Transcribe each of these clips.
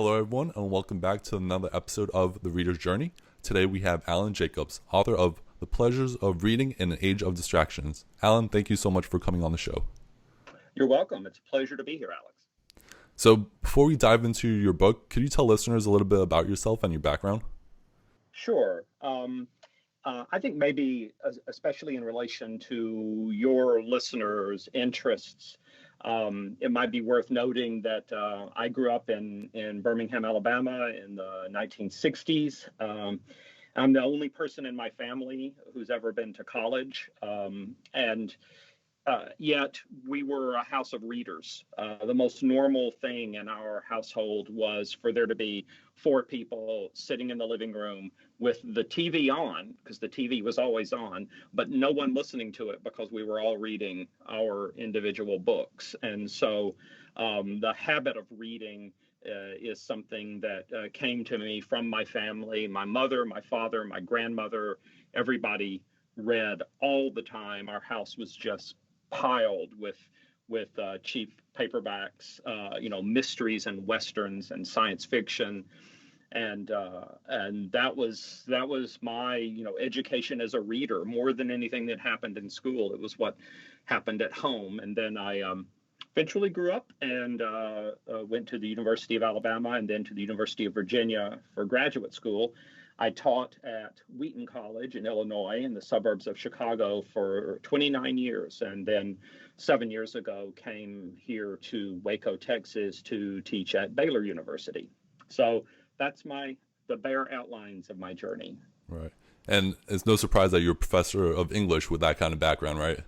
Hello, everyone, and welcome back to another episode of The Reader's Journey. Today we have Alan Jacobs, author of The Pleasures of Reading in an Age of Distractions. Alan, thank you so much for coming on the show. You're welcome. It's a pleasure to be here, Alex. So, before we dive into your book, could you tell listeners a little bit about yourself and your background? Sure. I think maybe, especially in relation to your listeners' interests, it might be worth noting that I grew up in Birmingham, Alabama in the 1960s. I'm the only person in my family who's ever been to college. And Yet we were a house of readers. The most normal thing in our household was for there to be four people sitting in the living room with the TV on, because the TV was always on, but no one listening to it because we were all reading our individual books. And so the habit of reading is something that came to me from my family. My mother, my father, my grandmother, everybody read all the time. Our house was just piled with cheap paperbacks, mysteries and westerns and science fiction, and that was my education as a reader more than anything that happened in school. It was what happened at home, and then I eventually grew up and went to the University of Alabama and then to the University of Virginia for graduate school. I taught at Wheaton College in Illinois in the suburbs of Chicago for 29 years, and then 7 years ago came here to Waco, Texas to teach at Baylor University. So that's the bare outlines of my journey. Right. And it's no surprise that you're a professor of English with that kind of background, right?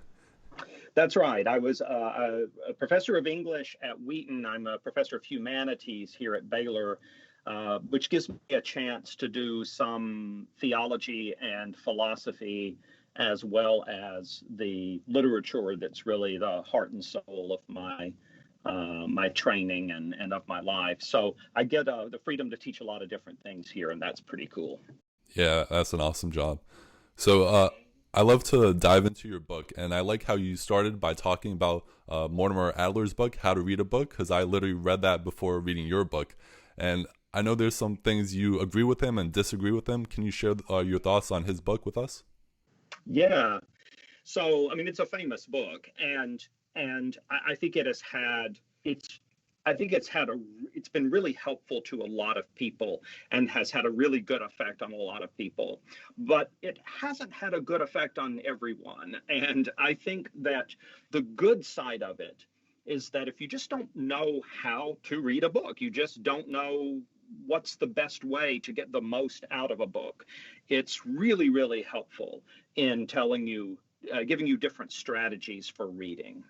That's right. I was a professor of English at Wheaton. I'm a professor of humanities here at Baylor, which gives me a chance to do some theology and philosophy, as well as the literature that's really the heart and soul of my training and of my life. So I get the freedom to teach a lot of different things here, and that's pretty cool. Yeah, that's an awesome job. So, I love to dive into your book, and I like how you started by talking about Mortimer Adler's book, How to Read a Book, because I literally read that before reading your book. And I know there's some things you agree with him and disagree with him. Can you share your thoughts on his book with us? Yeah. So, I mean, it's a famous book, and I think it's I think it's been really helpful to a lot of people and has had a really good effect on a lot of people, but it hasn't had a good effect on everyone. And I think that the good side of it is that if you just don't know how to read a book, you just don't know what's the best way to get the most out of a book, it's really, really helpful in giving you different strategies for reading.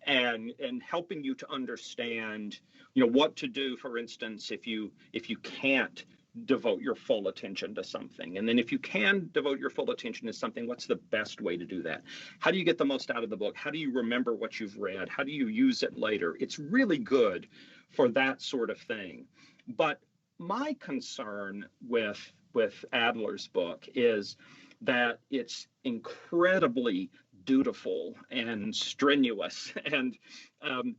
And helping you to understand, what to do, for instance, if you can't devote your full attention to something. And then if you can devote your full attention to something, what's the best way to do that? How do you get the most out of the book? How do you remember what you've read? How do you use it later? It's really good for that sort of thing. But my concern with Adler's book is that it's incredibly dutiful and strenuous, and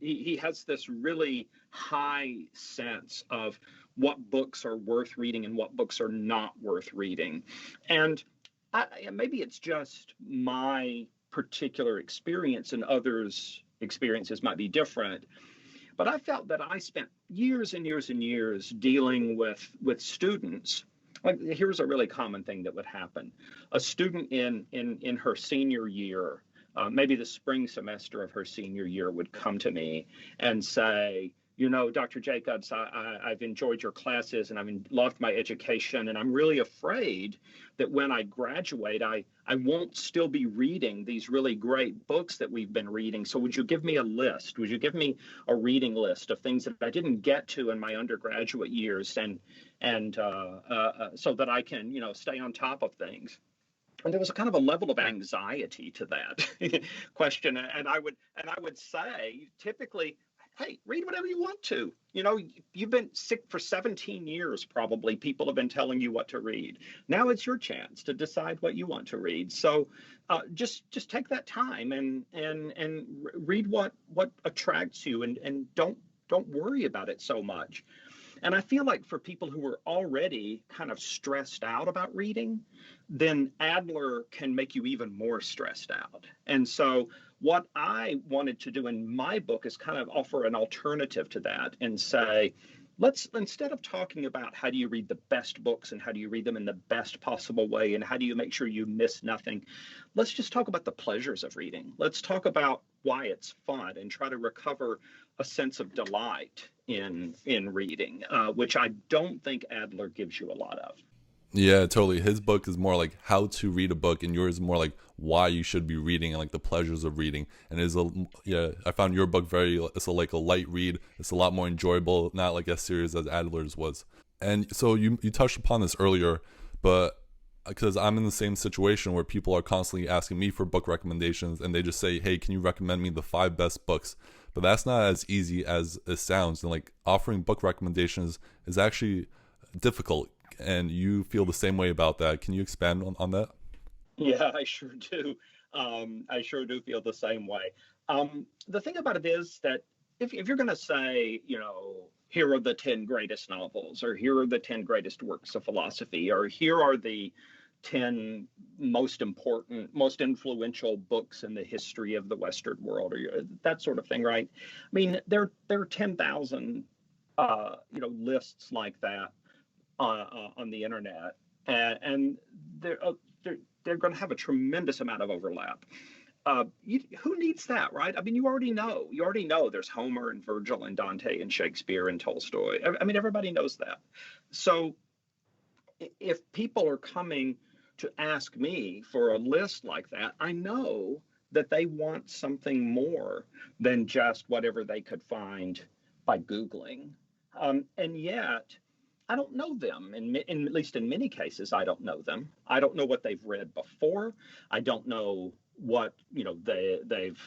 he has this really high sense of what books are worth reading and what books are not worth reading. And maybe it's just my particular experience, and others' experiences might be different, but I felt that I spent years and years and years dealing with students. Like, here's a really common thing that would happen. A student in her senior year, maybe the spring semester of her senior year, would come to me and say, Dr. Jacobs, I've enjoyed your classes and I've loved my education, and I'm really afraid that when I graduate, I won't still be reading these really great books that we've been reading. So would you give me a list? Would you give me a reading list of things that I didn't get to in my undergraduate years, and so that I can, stay on top of things? And there was a kind of a level of anxiety to that question, and I would say, typically, hey, read whatever you want to. You've been sick for 17 years, probably. People have been telling you what to read. Now it's your chance to decide what you want to read. So just take that time and read what attracts you, and don't worry about it so much. And I feel like for people who are already kind of stressed out about reading, then Adler can make you even more stressed out. And so, what I wanted to do in my book is kind of offer an alternative to that and say, let's, instead of talking about how do you read the best books and how do you read them in the best possible way and how do you make sure you miss nothing, let's just talk about the pleasures of reading. Let's talk about why it's fun and try to recover a sense of delight in reading, which I don't think Adler gives you a lot of. Yeah, totally. His book is more like how to read a book, and yours is more like why you should be reading and like the pleasures of reading. And is a yeah, I found your book very it's a, like a light read. It's a lot more enjoyable, not like as serious as Adler's was. And so you touched upon this earlier, but because I'm in the same situation where people are constantly asking me for book recommendations, and they just say, "Hey, can you recommend me the 5 best books?" But that's not as easy as it sounds. And like offering book recommendations is actually difficult, and you feel the same way about that. Can you expand on that? Yeah, I sure do. I sure do feel the same way. The thing about it is that if you're going to say, here are the 10 greatest novels, or here are the 10 greatest works of philosophy, or here are the 10 most important, most influential books in the history of the Western world, or that sort of thing, right? I mean, there are 10,000, lists like that on the internet, and they're going to have a tremendous amount of overlap. Who needs that, right? I mean, you already know there's Homer and Virgil and Dante and Shakespeare and Tolstoy. I mean, everybody knows that. So if people are coming to ask me for a list like that, I know that they want something more than just whatever they could find by Googling. And yet, I don't know them. At least in many cases, I don't know them. I don't know what they've read before. I don't know what they've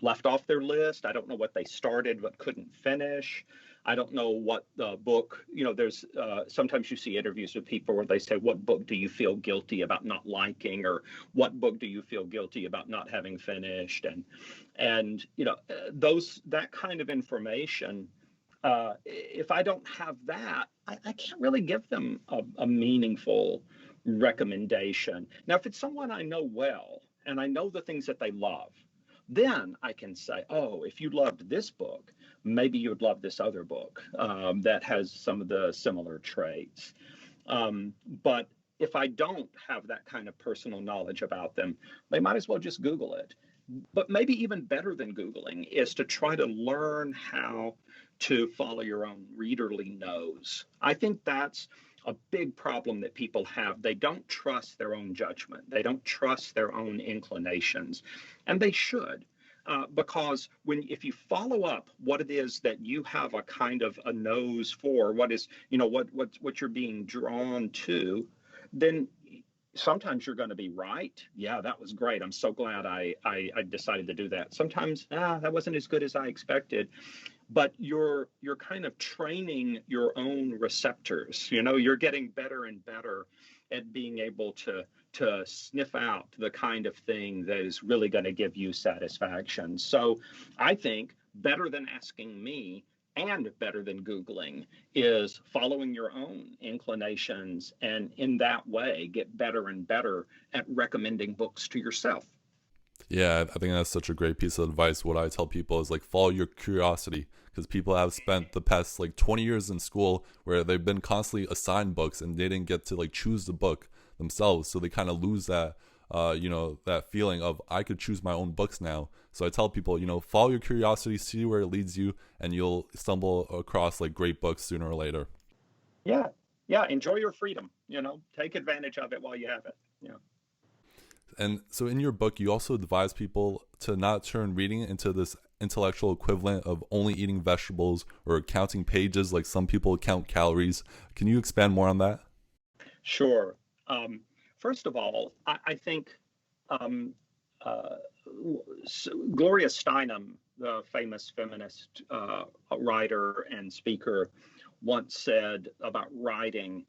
left off their list. I don't know what they started but couldn't finish. I don't know what the book. There's sometimes you see interviews with people where they say, "What book do you feel guilty about not liking?" or "What book do you feel guilty about not having finished?" And those that kind of information. If I don't have that, I can't really give them a meaningful recommendation. Now, if it's someone I know well and I know the things that they love, then I can say, oh, if you loved this book, maybe you would love this other book that has some of the similar traits. But if I don't have that kind of personal knowledge about them, they might as well just Google it. But maybe even better than Googling is to try to learn how to follow your own readerly nose. I think that's a big problem that people have. They don't trust their own judgment. They don't trust their own inclinations, and they should. Because if you follow up what it is that you have a kind of a nose for, what is what you're being drawn to, then sometimes you're going to be right. Yeah, that was great. I'm so glad I decided to do that. Sometimes that wasn't as good as I expected. But you're kind of training your own receptors. You're getting better and better at being able to sniff out the kind of thing that is really going to give you satisfaction. So I think better than asking me and better than Googling is following your own inclinations, and in that way get better and better at recommending books to yourself. Yeah, I think that's such a great piece of advice. What I tell people is like follow your curiosity, because people have spent the past like 20 years in school where they've been constantly assigned books and they didn't get to like choose the book themselves. So they kind of lose that, that feeling of I could choose my own books now. So I tell people, follow your curiosity, see where it leads you, and you'll stumble across like great books sooner or later. Yeah. Yeah. Enjoy your freedom, take advantage of it while you have it. And so in your book, you also advise people to not turn reading into this intellectual equivalent of only eating vegetables or counting pages like some people count calories. Can you expand more on that? Sure. First of all, I think Gloria Steinem, the famous feminist writer and speaker, once said about writing,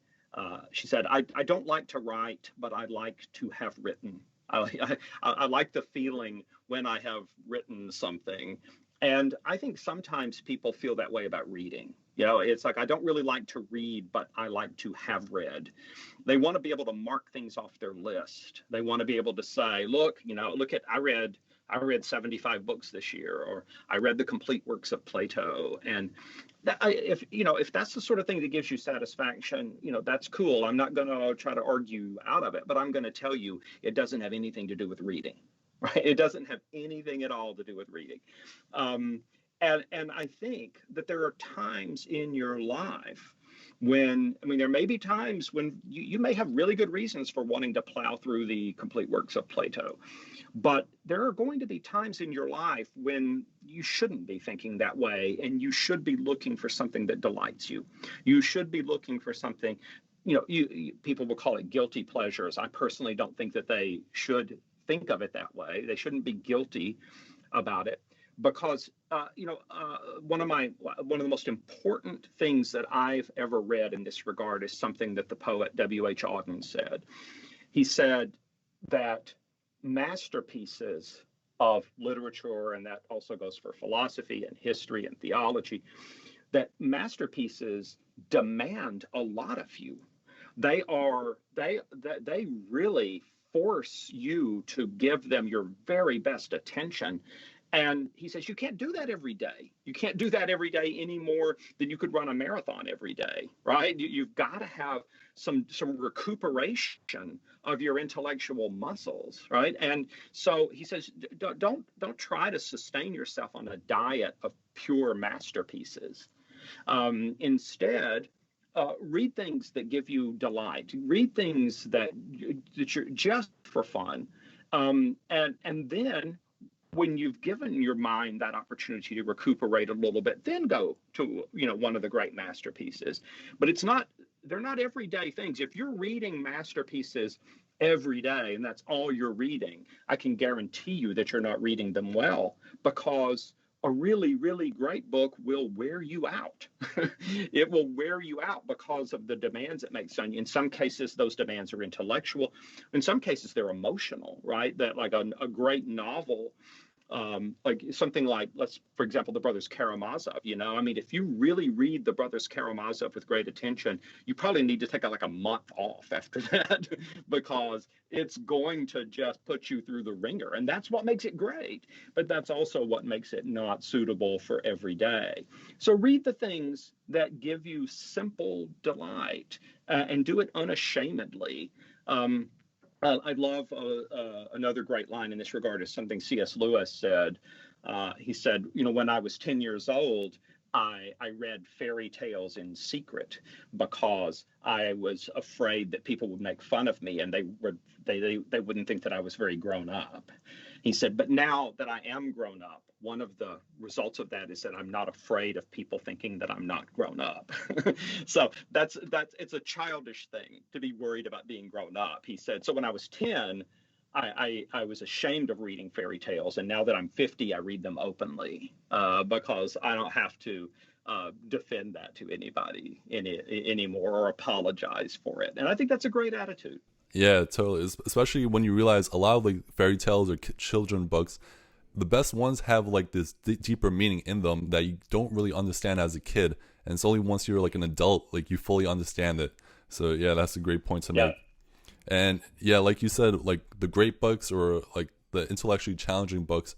she said, I don't like to write, but I like to have written. I like the feeling when I have written something. And I think sometimes people feel that way about reading. You know, it's like, I don't really like to read, but I like to have read. They want to be able to mark things off their list. They want to be able to say, look, I read 75 books this year, or I read the complete works of Plato. And if that's the sort of thing that gives you satisfaction, that's cool. I'm not going to try to argue out of it, but I'm going to tell you it doesn't have anything to do with reading, right? It doesn't have anything at all to do with reading. And I think that there are times in your life when, there may be times when you may have really good reasons for wanting to plow through the complete works of Plato. But there are going to be times in your life when you shouldn't be thinking that way, and you should be looking for something that delights you. You should be looking for something, people will call it guilty pleasures. I personally don't think that they should think of it that way. They shouldn't be guilty about it, because one of the most important things that I've ever read in this regard is something that the poet W.H. Auden said. He said that masterpieces of literature, and that also goes for philosophy and history and theology, that masterpieces demand a lot of you. They really force you to give them your very best attention. And he says, you can't do that every day. You can't do that every day any more than you could run a marathon every day, right? You've got to have some recuperation of your intellectual muscles, right? And so he says, don't try to sustain yourself on a diet of pure masterpieces. Instead, read things that give you delight. Read things that you're just for fun, and then, when you've given your mind that opportunity to recuperate a little bit, then go to one of the great masterpieces. But they're not everyday things. If you're reading masterpieces every day and that's all you're reading, I can guarantee you that you're not reading them well, because a really, really great book will wear you out. It will wear you out because of the demands it makes on you. In some cases, those demands are intellectual. In some cases, they're emotional, right? That like a great novel, like something like, for example, the Brothers Karamazov, if you really read the Brothers Karamazov with great attention, you probably need to take like a month off after that, because it's going to just put you through the ringer. And that's what makes it great. But that's also what makes it not suitable for every day. So read the things that give you simple delight, and do it unashamedly. I love another great line in this regard is something C.S. Lewis said. He said, when I was 10 years old, I read fairy tales in secret because I was afraid that people would make fun of me and they wouldn't think that I was very grown up. He said, but now that I am grown up, one of the results of that is that I'm not afraid of people thinking that I'm not grown up. So it's a childish thing to be worried about being grown up. He said, so when I was 10, I was ashamed of reading fairy tales. And now that I'm 50, I read them openly, because I don't have to defend that to anybody anymore or apologize for it. And I think that's a great attitude. Yeah, totally. Especially when you realize a lot of like fairy tales or children books, the best ones have like this deeper meaning in them that you don't really understand as a kid, and it's only once you're like an adult like you fully understand it. So yeah, that's a great point to make. And yeah, like you said, like the great books or like the intellectually challenging books,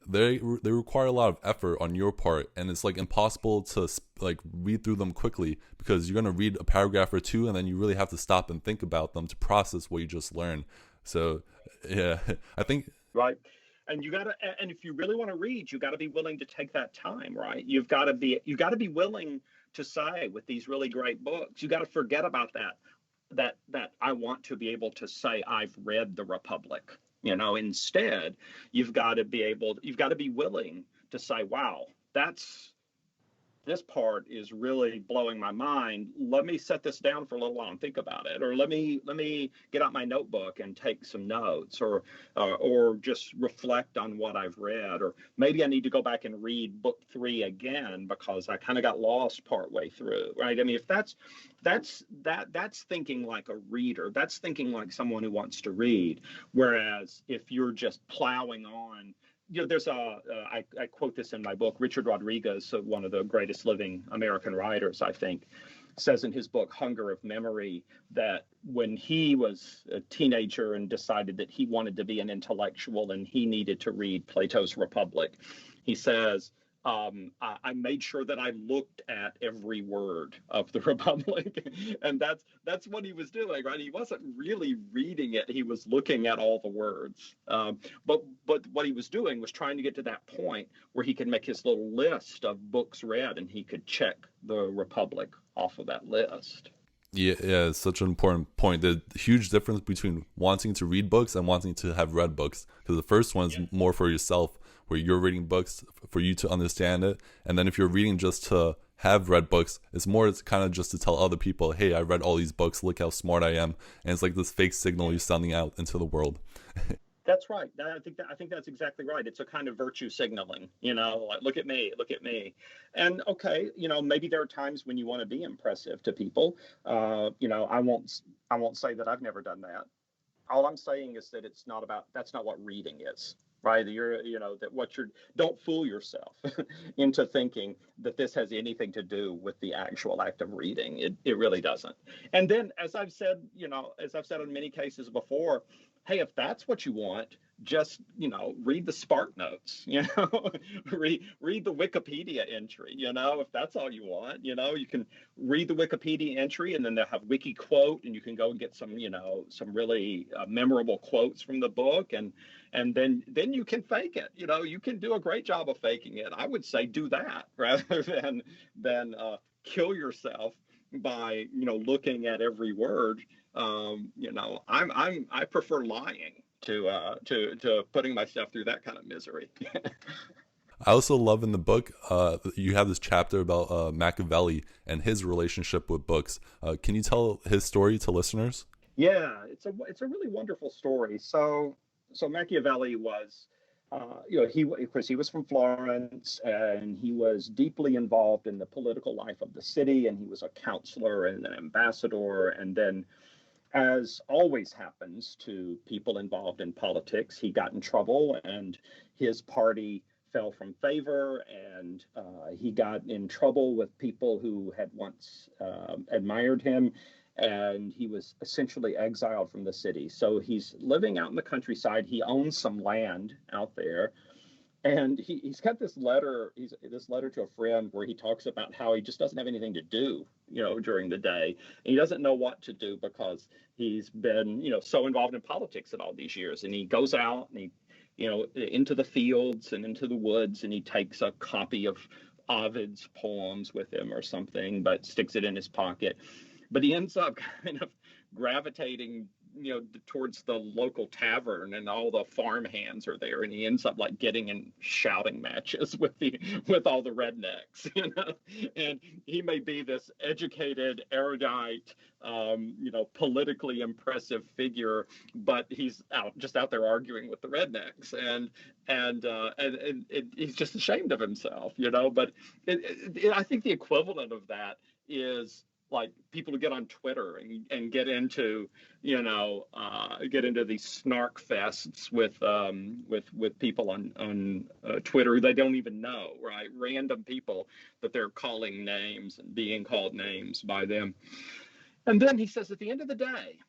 they require a lot of effort on your part, and it's like impossible to like read through them quickly, because you're going to read a paragraph or two and then you really have to stop and think about them to process what you just learned. So yeah, I think right. And and if you really want to read, you got to be willing to take that time, right? You got to be willing to say, with these really great books, you got to forget about that I want to be able to say I've read The Republic. Instead, you've got to be willing to say, wow, this part is really blowing my mind. Let me set this down for a little while and think about it, or let me get out my notebook and take some notes, or just reflect on what I've read, or maybe I need to go back and read book 3 again because I kind of got lost partway through. Right? If that's thinking like a reader. That's thinking like someone who wants to read. Whereas if you're just plowing on, there's I quote this in my book. Richard Rodriguez, one of the greatest living American writers, I think, says in his book Hunger of Memory that when he was a teenager and decided that he wanted to be an intellectual and he needed to read Plato's Republic, he says, I made sure that I looked at every word of the Republic, and that's what he was doing, right? He wasn't really reading it; he was looking at all the words. But what he was doing was trying to get to that point where he could make his little list of books read, and he could check the Republic off of that list. Yeah, it's such an important point. The huge difference between wanting to read books and wanting to have read books. Because the first one is more for yourself, where you're reading books for you to understand it. And then if you're reading just to have read books, it's kind of just to tell other people, hey, I read all these books, look how smart I am. And it's like this fake signal you're sending out into the world. That's right. I think that's exactly right. It's a kind of virtue signaling, like look at me. And okay, maybe there are times when you want to be impressive to people. I won't say that I've never done that. All I'm saying is that that's not what reading is, right? Don't fool yourself into thinking that this has anything to do with the actual act of reading. It really doesn't. And then, as I've said in many cases before, hey, if that's what you want, just, read the Spark Notes, read the Wikipedia entry, if that's all you want, you can read the Wikipedia entry and then they'll have wiki quote and you can go and get some, some really memorable quotes from the book. And then you can fake it, you can do a great job of faking it. I would say do that rather than kill yourself by, looking at every word. I prefer lying to putting myself through that kind of misery. I also love in the book, you have this chapter about Machiavelli and his relationship with books. Can you tell his story to listeners? Yeah, it's a really wonderful story. So Machiavelli was, he was from Florence, and he was deeply involved in the political life of the city, and he was a counselor and an ambassador, and then, as always happens to people involved in politics, he got in trouble and his party fell from favor, and he got in trouble with people who had once admired him, and he was essentially exiled from the city. So he's living out in the countryside. He owns some land out there. And he's got this letter to a friend where he talks about how he just doesn't have anything to do, during the day. And he doesn't know what to do because he's been, so involved in politics in all these years. And he goes out and into the fields and into the woods, and he takes a copy of Ovid's poems with him or something, but sticks it in his pocket. But he ends up kind of gravitating towards the local tavern, and all the farm hands are there, and he ends up like getting in shouting matches with all the rednecks, and he may be this educated, erudite, politically impressive figure, but he's out there arguing with the rednecks, and he's just ashamed of himself, but I think the equivalent of that is like people who get on Twitter and get into these snark fests with people on Twitter who they don't even know, right? Random people that they're calling names and being called names by them. And then he says at the end of the day,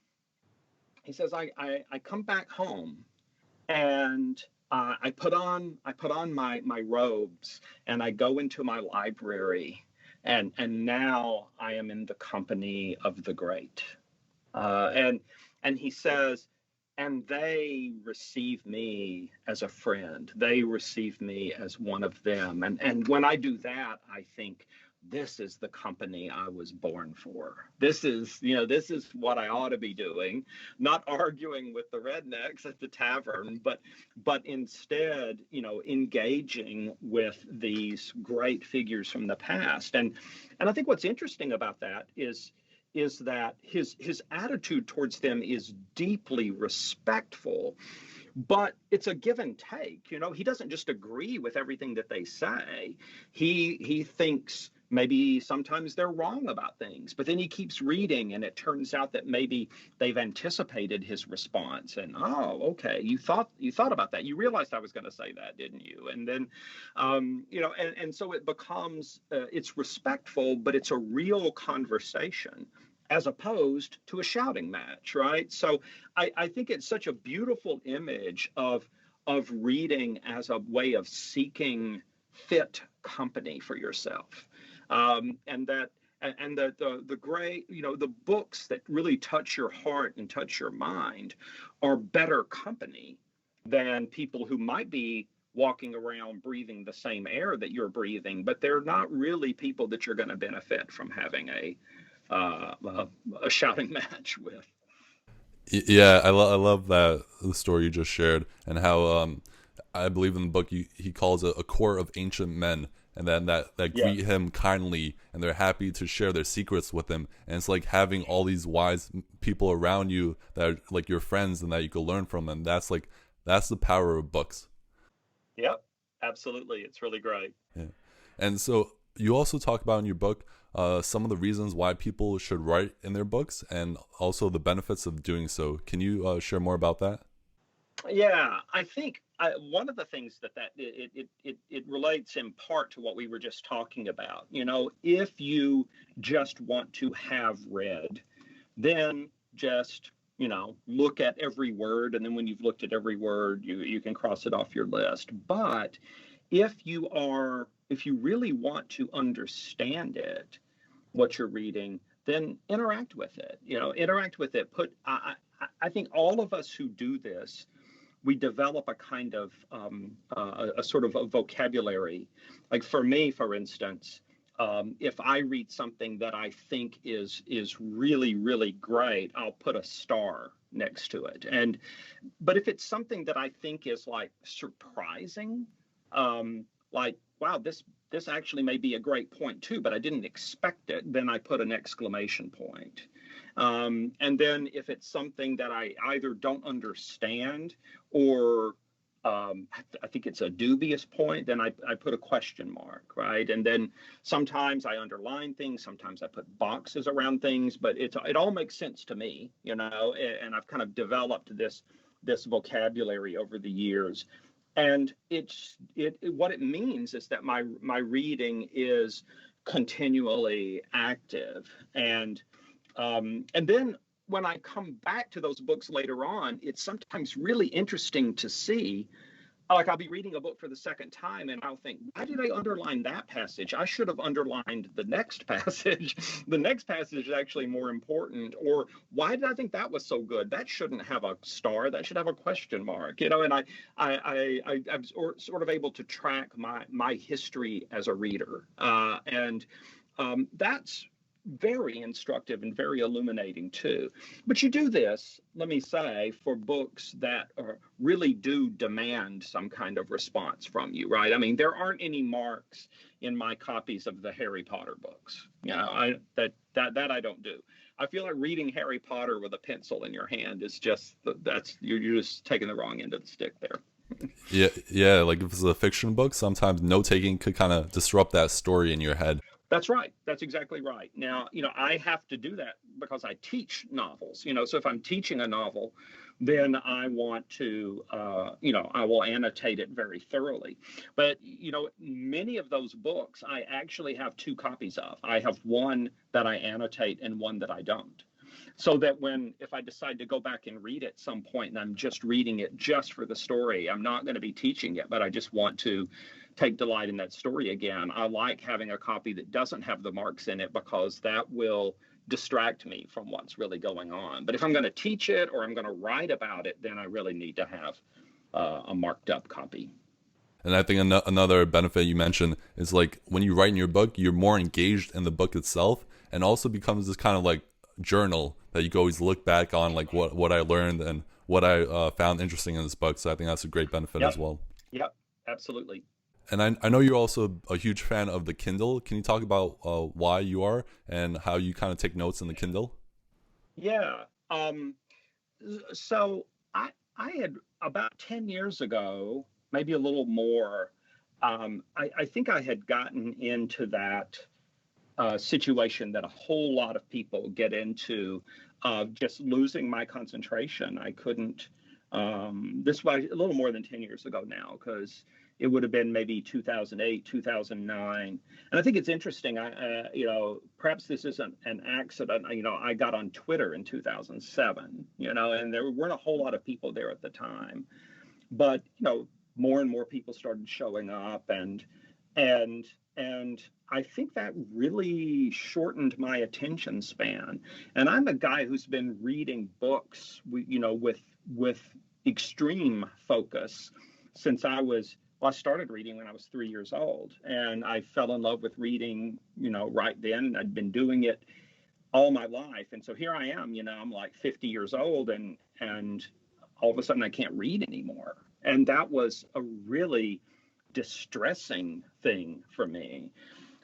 he says, I come back home and I put on my robes and I go into my library. And now I am in the company of the great. And he says, and they receive me as a friend. They receive me as one of them. And when I do that, I think, this is the company I was born for. This is what I ought to be doing, not arguing with the rednecks at the tavern, but instead, engaging with these great figures from the past. And I think what's interesting about that is that his attitude towards them is deeply respectful, but it's a give and take. He doesn't just agree with everything that they say. He thinks maybe sometimes they're wrong about things, but then he keeps reading and it turns out that maybe they've anticipated his response, and oh, okay, you thought about that, you realized I was going to say that, didn't you? And then and so it becomes it's respectful, but it's a real conversation as opposed to a shouting match, right? So I think it's such a beautiful image of reading as a way of seeking fit company for yourself, and that and the great, the books that really touch your heart and touch your mind are better company than people who might be walking around breathing the same air that you're breathing, but they're not really people that you're going to benefit from having uh, a, a shouting match with. Yeah, I love that the story you just shared, and how I believe in the book he calls it a court of ancient men, and then that Yeah. greet him kindly, and they're happy to share their secrets with him, and it's like having all these wise people around you that are like your friends and that you can learn from, and that's the power of books. Yep. Absolutely. It's really great. Yeah. And so you also talk about in your book some of the reasons why people should write in their books and also the benefits of doing so. Can you share more about that? Yeah, I think one of the things that it relates in part to what we were just talking about. If you just want to have read, then just look at every word, and then when you've looked at every word, you can cross it off your list. But if you really want to understand it, what you're reading, then interact with it. Interact with it. I think all of us who do this, we develop a kind of a sort of a vocabulary. Like for me, for instance, if I read something that I think is really really great, I'll put a star next to it. But if it's something that I think is like surprising, like wow, this actually may be a great point too, but I didn't expect it, then I put an exclamation point. And then if it's something that I either don't understand or I think it's a dubious point, then I put a question mark, right? And then sometimes I underline things, sometimes I put boxes around things, but it all makes sense to me, and I've kind of developed this vocabulary over the years. And what it means is that my reading is continually active, and then when I come back to those books later on, it's sometimes really interesting to see. Like I'll be reading a book for the second time and I'll think, why did I underline that passage? I should have underlined the next passage. The next passage is actually more important. Or why did I think that was so good? That shouldn't have a star. That should have a question mark. And I'm sort of able to track my history as a reader, and that's very instructive and very illuminating too. But you do this, let me say, for books that really do demand some kind of response from you, right? I mean, there aren't any marks in my copies of the Harry Potter books. That I don't do. I feel like reading Harry Potter with a pencil in your hand is just you're just taking the wrong end of the stick there. Yeah, yeah. Like if it's a fiction book, sometimes note taking could kind of disrupt that story in your head. That's right. That's exactly right. Now, I have to do that because I teach novels. So if I'm teaching a novel, then I want to, I will annotate it very thoroughly. But, many of those books I actually have two copies of. I have one that I annotate and one that I don't. So that if I decide to go back and read it some point and I'm just reading it just for the story, I'm not going to be teaching it, but I just want to take delight in that story again. I like having a copy that doesn't have the marks in it because that will distract me from what's really going on. But if I'm going to teach it or I'm going to write about it, then I really need to have a marked up copy. And I think another benefit you mentioned is like when you write in your book, you're more engaged in the book itself, and also becomes this kind of like journal that you can always look back on, like what I learned and what I found interesting in this book. So I think that's a great benefit Yep. as well. Yep. Absolutely. And I know you're also a huge fan of the Kindle. Can you talk about why you are and how you kind of take notes in the Kindle? Yeah. So I had about 10 years ago, maybe a little more. I think I had gotten into that situation that a whole lot of people get into, just losing my concentration. I couldn't. This was a little more than 10 years ago now, because it would have been maybe 2008, 2009. And I think it's interesting. Perhaps this isn't an accident. I got on Twitter in 2007, and there weren't a whole lot of people there at the time. But, more and more people started showing up, and I think that really shortened my attention span. And I'm a guy who's been reading books, with extreme focus since I started reading when I was 3 years old, and I fell in love with reading, right then. I'd been doing it all my life. And so here I am, I'm like 50 years old, and all of a sudden I can't read anymore. And that was a really distressing thing for me.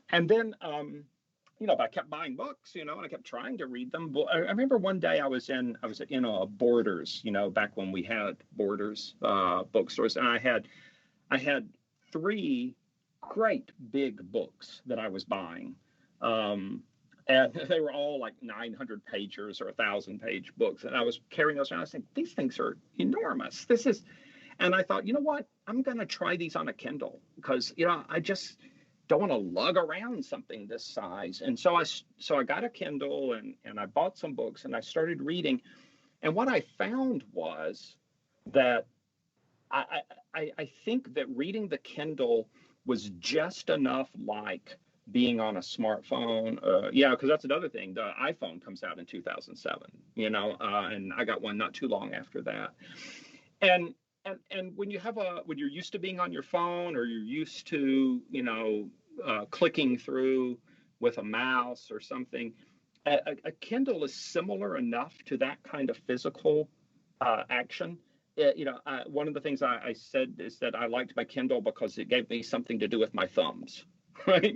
And then, I kept buying books, and I kept trying to read them. But I remember one day I was at, Borders, back when we had Borders bookstores, and I had 3 great big books that I was buying. And they were all like 900 pagers or 1,000-page books. And I was carrying those around. I was thinking, these things are enormous. And I thought, you know what? I'm going to try these on a Kindle, because, I just don't want to lug around something this size. And so I got a Kindle, and I bought some books, and I started reading. And what I found was that I think that reading the Kindle was just enough like being on a smartphone. Because that's another thing. The iPhone comes out in 2007, and I got one not too long after that. And when you're used to being on your phone, or you're used to, clicking through with a mouse or something, a Kindle is similar enough to that kind of physical action. One of the things I said is that I liked my Kindle because it gave me something to do with my thumbs. Right?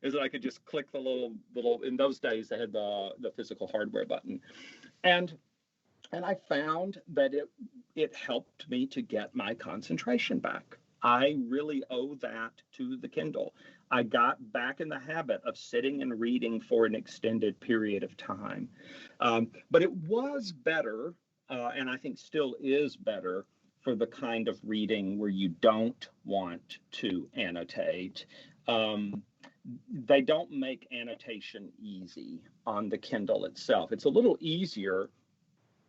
Is that I could just click the little, in those days they had the physical hardware button. And I found that it helped me to get my concentration back. I really owe that to the Kindle. I got back in the habit of sitting and reading for an extended period of time. But it was better, and I think still is better, for the kind of reading where you don't want to annotate. They don't make annotation easy on the Kindle itself. It's a little easier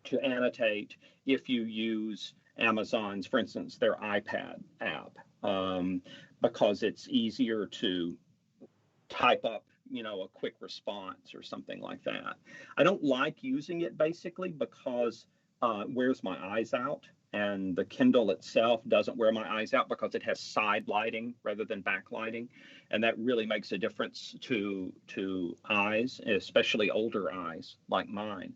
to annotate if you use Amazon's, for instance, their iPad app, because it's easier to type up, a quick response or something like that. I don't like using it basically because it wears my eyes out, and the Kindle itself doesn't wear my eyes out because it has side lighting rather than backlighting, and that really makes a difference to eyes, especially older eyes like mine.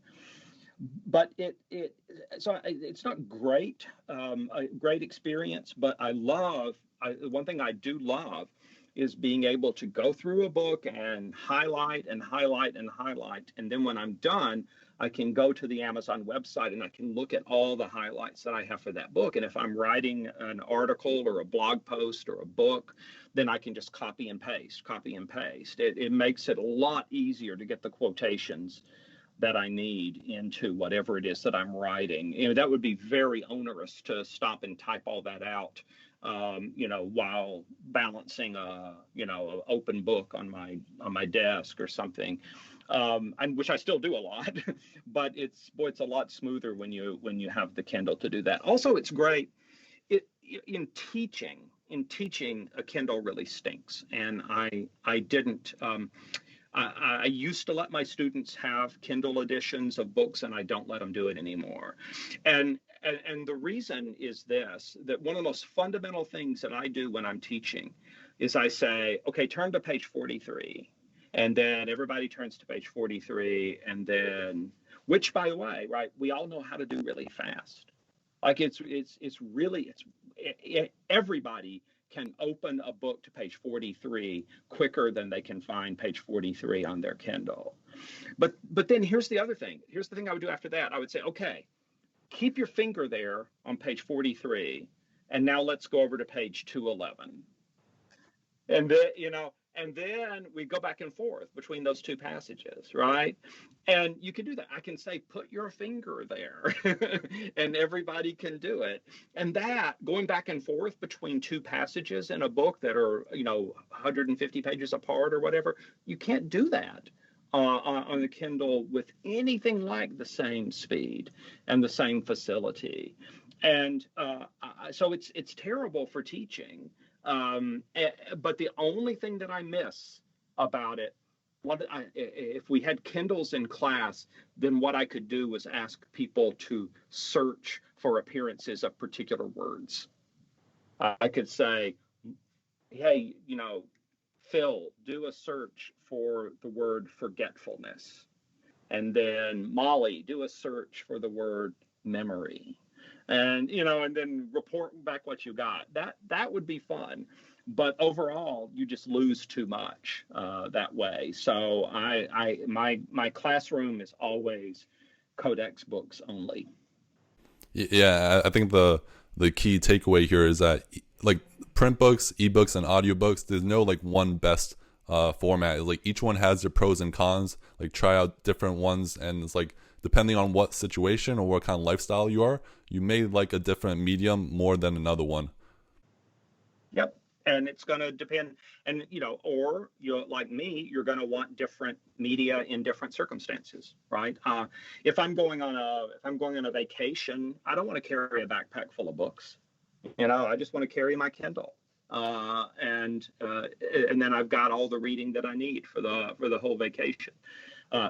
But it's not great, a great experience, but one thing I do love is being able to go through a book and highlight and highlight and highlight. And then when I'm done, I can go to the Amazon website and I can look at all the highlights that I have for that book. And if I'm writing an article or a blog post or a book, then I can just copy and paste. It makes it a lot easier to get the quotations that I need into whatever it is that I'm writing. That would be very onerous to stop and type all that out, while balancing an open book on my desk or something, and which I still do a lot. But it's a lot smoother when you have the Kindle to do that. Also, it's great in teaching. In teaching, a Kindle really stinks, and I didn't. I used to let my students have Kindle editions of books, and I don't let them do it anymore. And the reason is this, that one of the most fundamental things that I do when I'm teaching is I say, okay, turn to page 43. And then everybody turns to page 43. And then, which, by the way, right, we all know how to do really fast. Like everybody can open a book to page 43 quicker than they can find page 43 on their Kindle. But then here's the other thing. Here's the thing I would do after that. I would say, okay, keep your finger there on page 43, and now let's go over to page 211. And and then we go back and forth between those two passages, right? And you can do that. I can say, put your finger there, and everybody can do it. And that going back and forth between two passages in a book that are, 150 pages apart or whatever, you can't do that on the Kindle with anything like the same speed and the same facility. And so it's terrible for teaching. But the only thing that I miss about it, if we had Kindles in class, then what I could do was ask people to search for appearances of particular words. I could say, hey, Phil, do a search for the word forgetfulness. And then Molly, do a search for the word memory. And then report back what you got. That would be fun. But overall, you just lose too much that way. So my classroom is always codex books only. Yeah, I think the key takeaway here is that like print books, ebooks, and audiobooks, there's no like one best format. Like each one has their pros and cons. Like try out different ones, and it's like depending on what situation or what kind of lifestyle you are, you may like a different medium more than another one. Yep. And it's going to depend, and or you're like me, you're going to want different media in different circumstances, right? If I'm going on a vacation, I don't want to carry a backpack full of books. I just want to carry my Kindle, and then I've got all the reading that I need for the whole vacation.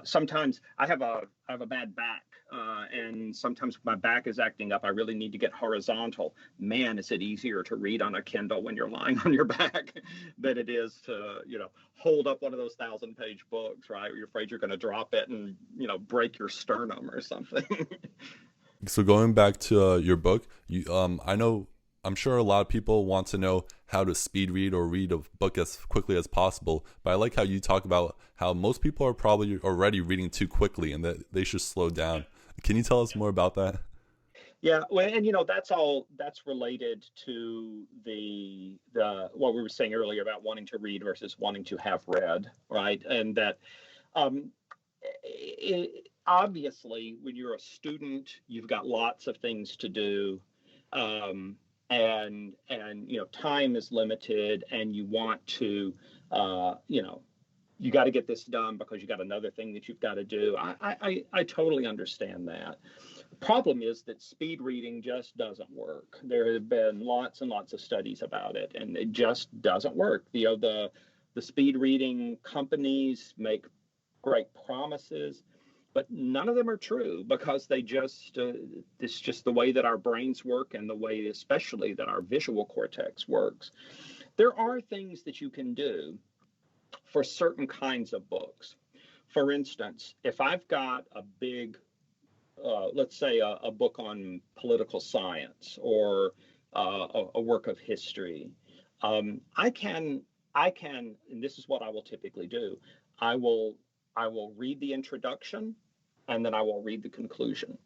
Sometimes I have a bad back, and sometimes my back is acting up. I really need to get horizontal. Man, is it easier to read on a Kindle when you're lying on your back than it is to hold up one of those 1,000-page books, right? You're afraid you're going to drop it and break your sternum or something. So going back to your book, I'm sure a lot of people want to know how to speed read or read a book as quickly as possible. But I like how you talk about how most people are probably already reading too quickly and that they should slow down. Can you tell us more about that? Yeah, well, and that's related to the what we were saying earlier about wanting to read versus wanting to have read, right? And that obviously when you're a student, you've got lots of things to do. And time is limited, and you want to you got to get this done because you got another thing that you've got to do. I totally understand that. The problem is that speed reading just doesn't work. There have been lots and lots of studies about it, and it just doesn't work. The speed reading companies make great promises, but none of them are true because they just it's just the way that our brains work and the way especially that our visual cortex works. There are things that you can do for certain kinds of books. For instance, if I've got a big let's say a book on political science or a work of history, I can and this is what I will typically do. I will read the introduction, and then I will read the conclusion.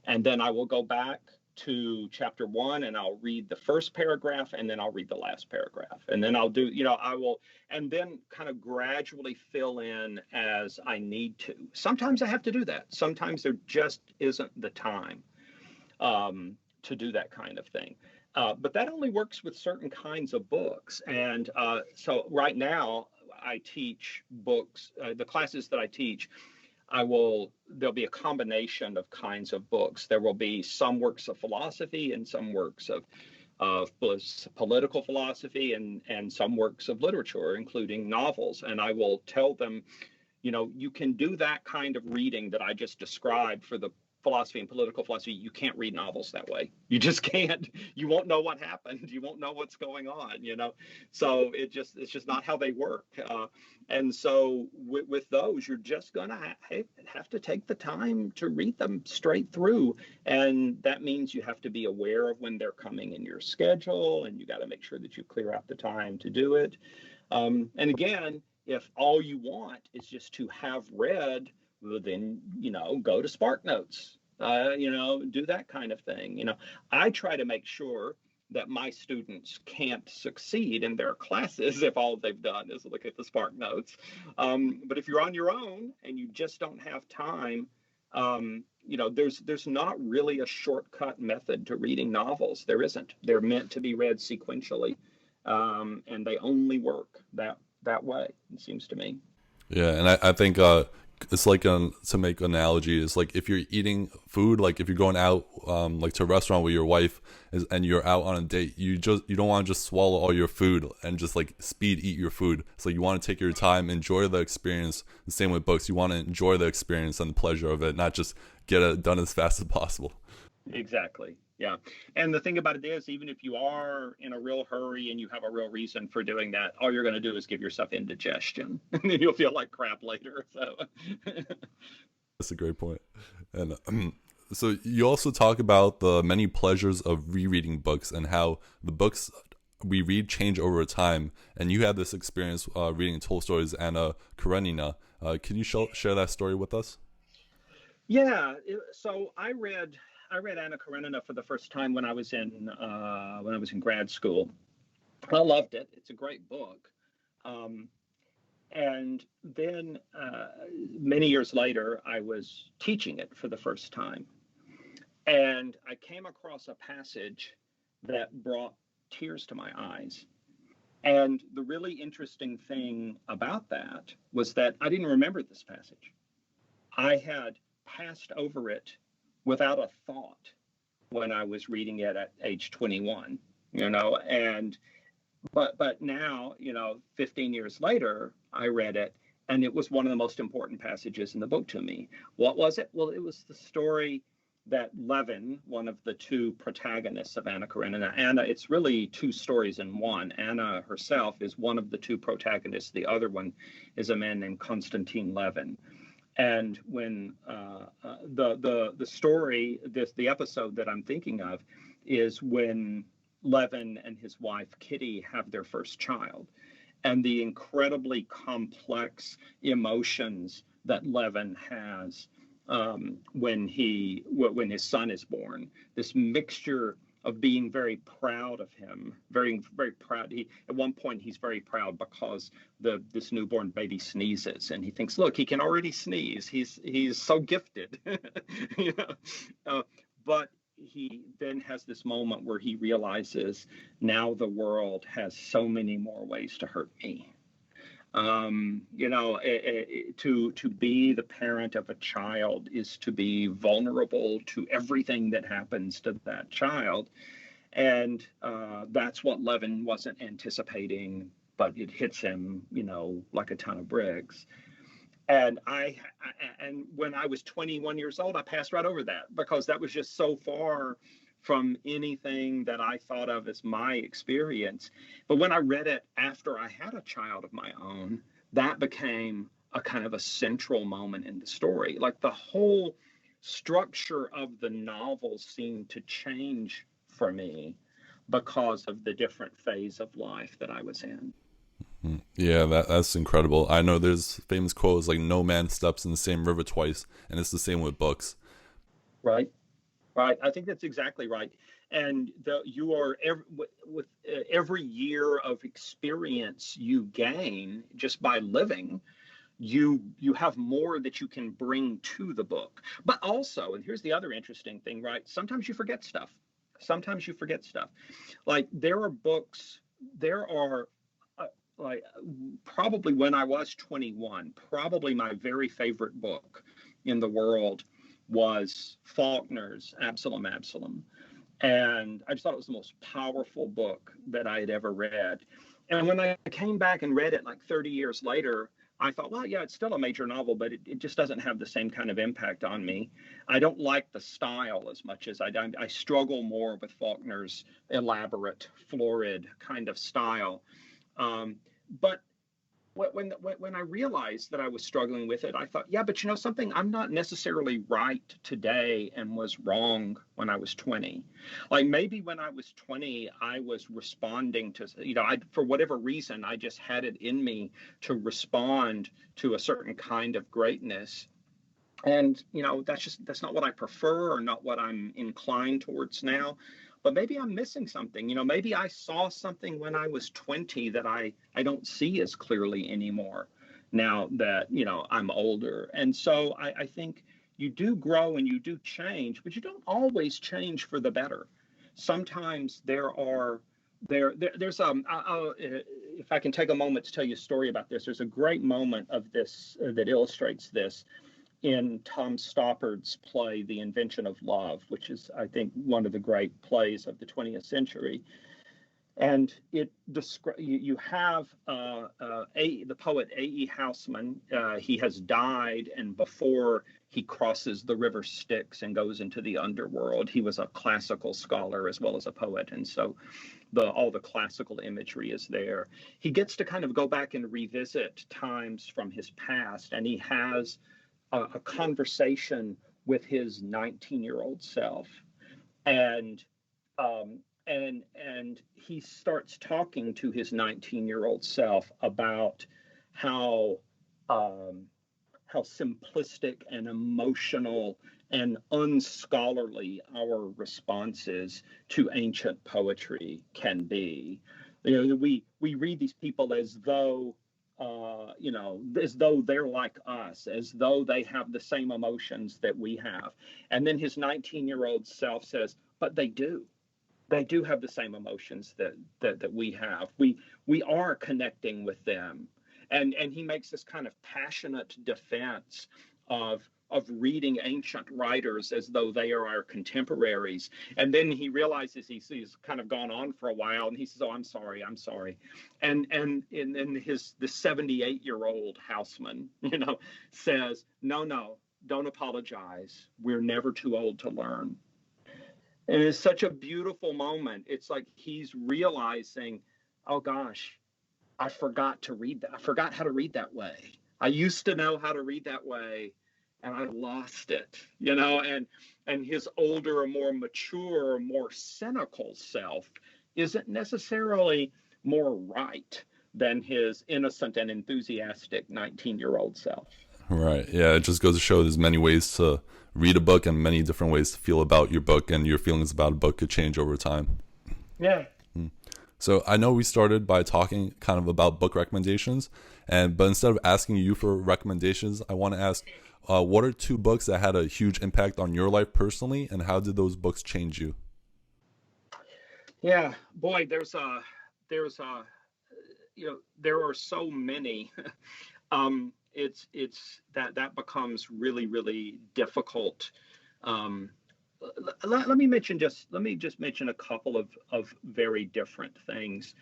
And then I will go back to chapter 1 and I'll read the first paragraph, and then I'll read the last paragraph. And then I'll do, I will, and then kind of gradually fill in as I need to. Sometimes I have to do that. Sometimes there just isn't the time to do that kind of thing. But that only works with certain kinds of books. And so right now, I teach books, the classes that I teach, there'll be a combination of kinds of books. There will be some works of philosophy and some works of political philosophy and some works of literature, including novels. And I will tell them, you can do that kind of reading that I just described for the philosophy and political philosophy. You can't read novels that way. You just can't. You won't know what happened. You won't know what's going on, So it's just not how they work. And so with those, you're just going to have to take the time to read them straight through. And that means you have to be aware of when they're coming in your schedule, and you got to make sure that you clear out the time to do it. And again, if all you want is just to have read, well, then, go to Spark Notes, do that kind of thing. I try to make sure that my students can't succeed in their classes if all they've done is look at the Spark Notes. But if you're on your own and you just don't have time, there's not really a shortcut method to reading novels. There isn't. They're meant to be read sequentially, and they only work that way, it seems to me. Yeah, and I think it's like to make analogy is like if you're eating food, like if you're going out like to a restaurant with your wife and you're out on a date, you don't want to just swallow all your food and just like speed eat your food. So you want to take your time, enjoy the experience. The same with books, you want to enjoy the experience and the pleasure of it, not just get it done as fast as possible. Exactly. Yeah. And the thing about it is, even if you are in a real hurry and you have a real reason for doing that, all you're going to do is give yourself indigestion and then you'll feel like crap later. So That's a great point. And so you also talk about the many pleasures of rereading books and how the books we read change over time. And you had this experience reading Tolstoy's Anna Karenina. Can you share that story with us? yeah. So I read Anna Karenina for the first time when I was in grad school. I loved it. It's a great book. Um, and then many years later, I was teaching it for the first time. And I came across a passage that brought tears to my eyes. And the really interesting thing about that was that I didn't remember this passage. I had passed over it without a thought when I was reading it at age 21, and but now, 15 years later, I read it and it was one of the most important passages in the book to me. What was it? Well, it was the story that Levin, one of the two protagonists of Anna Karenina, it's really two stories in one. Anna herself is one of the two protagonists. The other one is a man named Konstantin Levin. And when the story, the episode that I'm thinking of, is when Levin and his wife Kitty have their first child, and the incredibly complex emotions that Levin has when his son is born. This mixture of being very proud of him, very, very proud. At one point he's very proud because this newborn baby sneezes, and he thinks, look, he can already sneeze. He's so gifted, but he then has this moment where he realizes now the world has so many more ways to hurt me. To be the parent of a child is to be vulnerable to everything that happens to that child. And that's what Levin wasn't anticipating, but it hits him, like a ton of bricks. And and when I was 21 years old, I passed right over that because that was just so far from anything that I thought of as my experience. But when I read it after I had a child of my own, that became a kind of a central moment in the story. Like the whole structure of the novel seemed to change for me because of the different phase of life that I was in. Yeah, that's incredible. I know there's famous quotes like "No man steps in the same river twice," and it's the same with books. Right. Right. I think that's exactly right. And you are with every year of experience you gain just by living, you have more that you can bring to the book. But also, and here's the other interesting thing, right? Sometimes you forget stuff. Like there are like probably when I was 21, probably my very favorite book in the world was Faulkner's Absalom. And I just thought it was the most powerful book that I had ever read. And when I came back and read it like 30 years later, I thought, well, yeah, it's still a major novel, but it just doesn't have the same kind of impact on me. I don't like the style as much as I struggle more with Faulkner's elaborate, florid kind of style. But when I realized that I was struggling with it, I thought, yeah, but something, I'm not necessarily right today and was wrong when I was 20. Like maybe when I was 20, I was responding to, for whatever reason, I just had it in me to respond to a certain kind of greatness. And, that's not what I prefer or not what I'm inclined towards now. but maybe I'm missing something. Maybe I saw something when I was 20 that I don't see as clearly anymore now that, I'm older. And so I think you do grow and you do change, but you don't always change for the better. Sometimes there's if I can take a moment to tell you a story about this, there's a great moment of this that illustrates this in Tom Stoppard's play, The Invention of Love, which is, I think, one of the great plays of the 20th century. And you have the poet A.E. Housman. He has died, and before he crosses the river Styx and goes into the underworld, he was a classical scholar as well as a poet, and so all the classical imagery is there. He gets to kind of go back and revisit times from his past, and he has a conversation with his 19-year-old self, and he starts talking to his 19-year-old self about how simplistic and emotional and unscholarly our responses to ancient poetry can be. We read these people as though as though they're like us, as though they have the same emotions that we have. And then his 19-year-old self says, but they do. They do have the same emotions that we have. We are connecting with them. And he makes this kind of passionate defense of reading ancient writers as though they are our contemporaries. And then he realizes he's kind of gone on for a while, and he says, oh, I'm sorry. And then the 78-year-old Houseman, says, no, don't apologize. We're never too old to learn. And it's such a beautiful moment. It's like he's realizing, oh gosh, I forgot to read that. I forgot how to read that way. I used to know how to read that way, and I lost it, and his older, more mature, more cynical self isn't necessarily more right than his innocent and enthusiastic 19-year-old self. Right. Yeah, it just goes to show there's many ways to read a book and many different ways to feel about your book, and your feelings about a book could change over time. Yeah. So I know we started by talking kind of about book recommendations, but instead of asking you for recommendations, I want to ask, what are 2 books that had a huge impact on your life personally, and how did those books change you? Yeah, boy, there are so many. It's that becomes really, really difficult. Let me just mention a couple of very different things.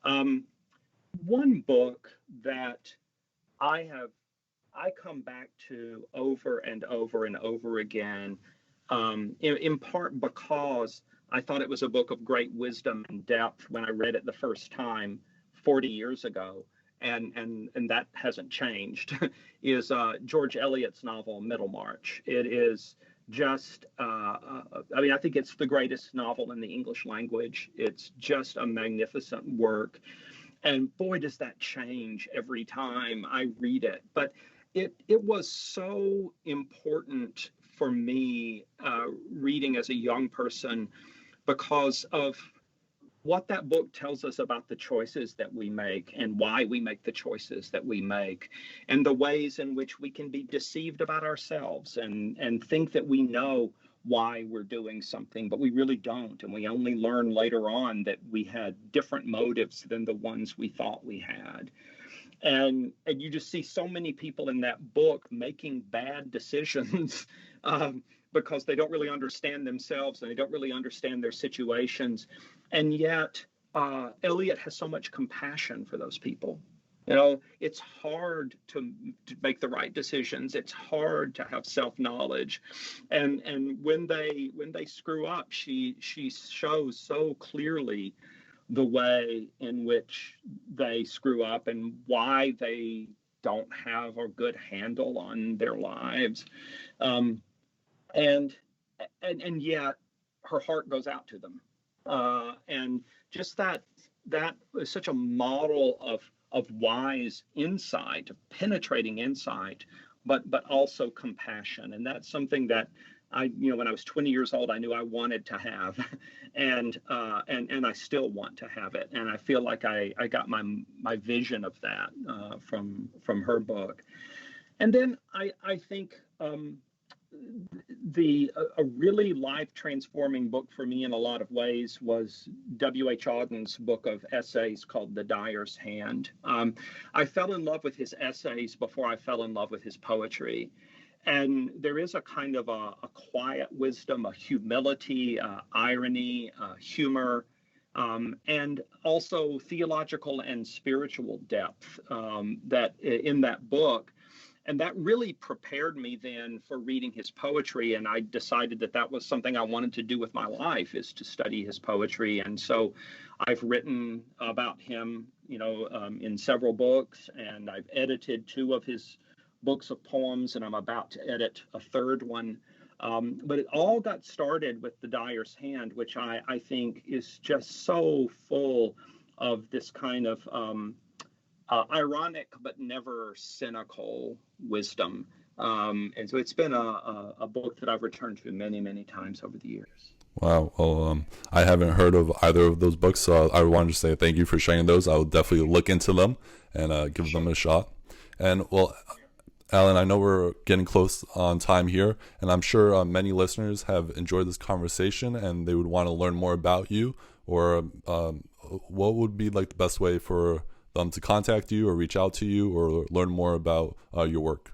One book that I come back to over and over and over again, in part because I thought it was a book of great wisdom and depth when I read it the first time 40 years ago, and that hasn't changed, is George Eliot's novel Middlemarch. It is just, I think it's the greatest novel in the English language. It's just a magnificent work. And boy, does that change every time I read it. But it was so important for me reading as a young person because of what that book tells us about the choices that we make and why we make the choices that we make, and the ways in which we can be deceived about ourselves and think that we know why we're doing something, but we really don't. And we only learn later on that we had different motives than the ones we thought we had. And you just see so many people in that book making bad decisions because they don't really understand themselves and they don't really understand their situations. And yet, Eliot has so much compassion for those people. It's hard to make the right decisions. It's hard to have self-knowledge, and when they screw up, she shows so clearly the way in which they screw up and why they don't have a good handle on their lives, and yet her heart goes out to them, and just that is such a model of wise insight, of penetrating insight, but also compassion. And that's something that when I was 20 years old, I knew I wanted to have, and I still want to have it. And I feel like I got my vision of that from her book. And then I think a really life transforming book for me in a lot of ways was W.H. Auden's book of essays called The Dyer's Hand. I fell in love with his essays before I fell in love with his poetry. And there is a kind of a quiet wisdom, a humility, irony, humor, and also theological and spiritual depth that in that book. And that really prepared me then for reading his poetry. And I decided that was something I wanted to do with my life, is to study his poetry. And so I've written about him, in several books, and I've edited 2 of his books of poems, and I'm about to edit a 3rd one. But it all got started with The Dyer's Hand, which I think is just so full of this kind of ironic but never cynical wisdom. And so it's been a book that I've returned to many, many times over the years. Wow. Well, I haven't heard of either of those books, so I wanted to say thank you for sharing those. I'll definitely look into them and give them a shot. And well, Alan, I know we're getting close on time here, and I'm sure many listeners have enjoyed this conversation and they would want to learn more about you, or what would be like the best way for them to contact you or reach out to you or learn more about your work?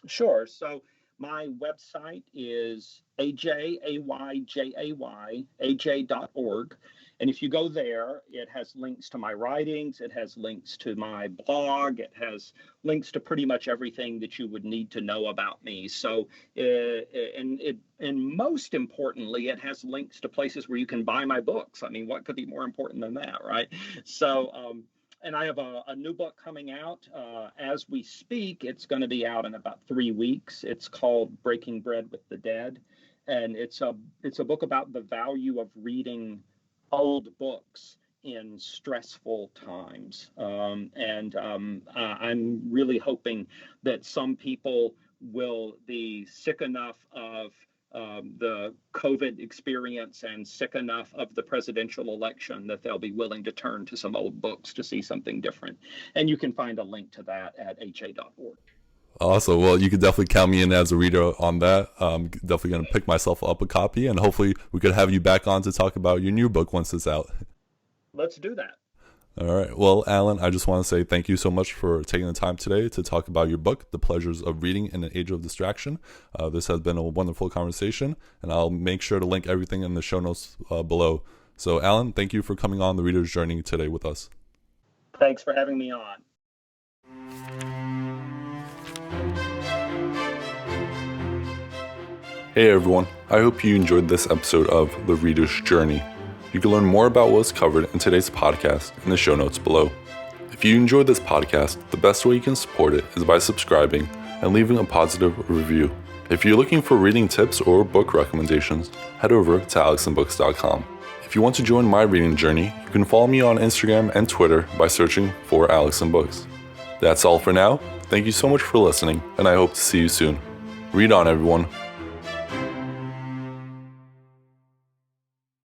Sure. So my website is ajayjay.org. And if you go there, it has links to my writings, it has links to my blog, it has links to pretty much everything that you would need to know about me. So, and most importantly, it has links to places where you can buy my books. I mean, what could be more important than that, right? So, and I have a new book coming out as we speak. It's going to be out in about 3 weeks. It's called Breaking Bread with the Dead. And it's a book about the value of reading old books in stressful times. I'm really hoping that some people will be sick enough of the COVID experience and sick enough of the presidential election that they'll be willing to turn to some old books to see something different. And you can find a link to that at ha.org. Awesome. Well, you could definitely count me in as a reader on that. I'm definitely going to pick myself up a copy, and hopefully we could have you back on to talk about your new book once it's out. Let's do that. All right. Well, Alan, I just want to say thank you so much for taking the time today to talk about your book, The Pleasures of Reading in an Age of Distraction. This has been a wonderful conversation, and I'll make sure to link everything in the show notes below. So, Alan, thank you for coming on the Reader's Journey today with us. Thanks for having me on. Hey everyone, I hope you enjoyed this episode of The Reader's Journey. You can learn more about what's covered in today's podcast in the show notes below. If you enjoyed this podcast, the best way you can support it is by subscribing and leaving a positive review. If you're looking for reading tips or book recommendations, head over to alexandbooks.com. If you want to join my reading journey, you can follow me on Instagram and Twitter by searching for Alex and Books. That's all for now. Thank you so much for listening, and I hope to see you soon. Read on, everyone.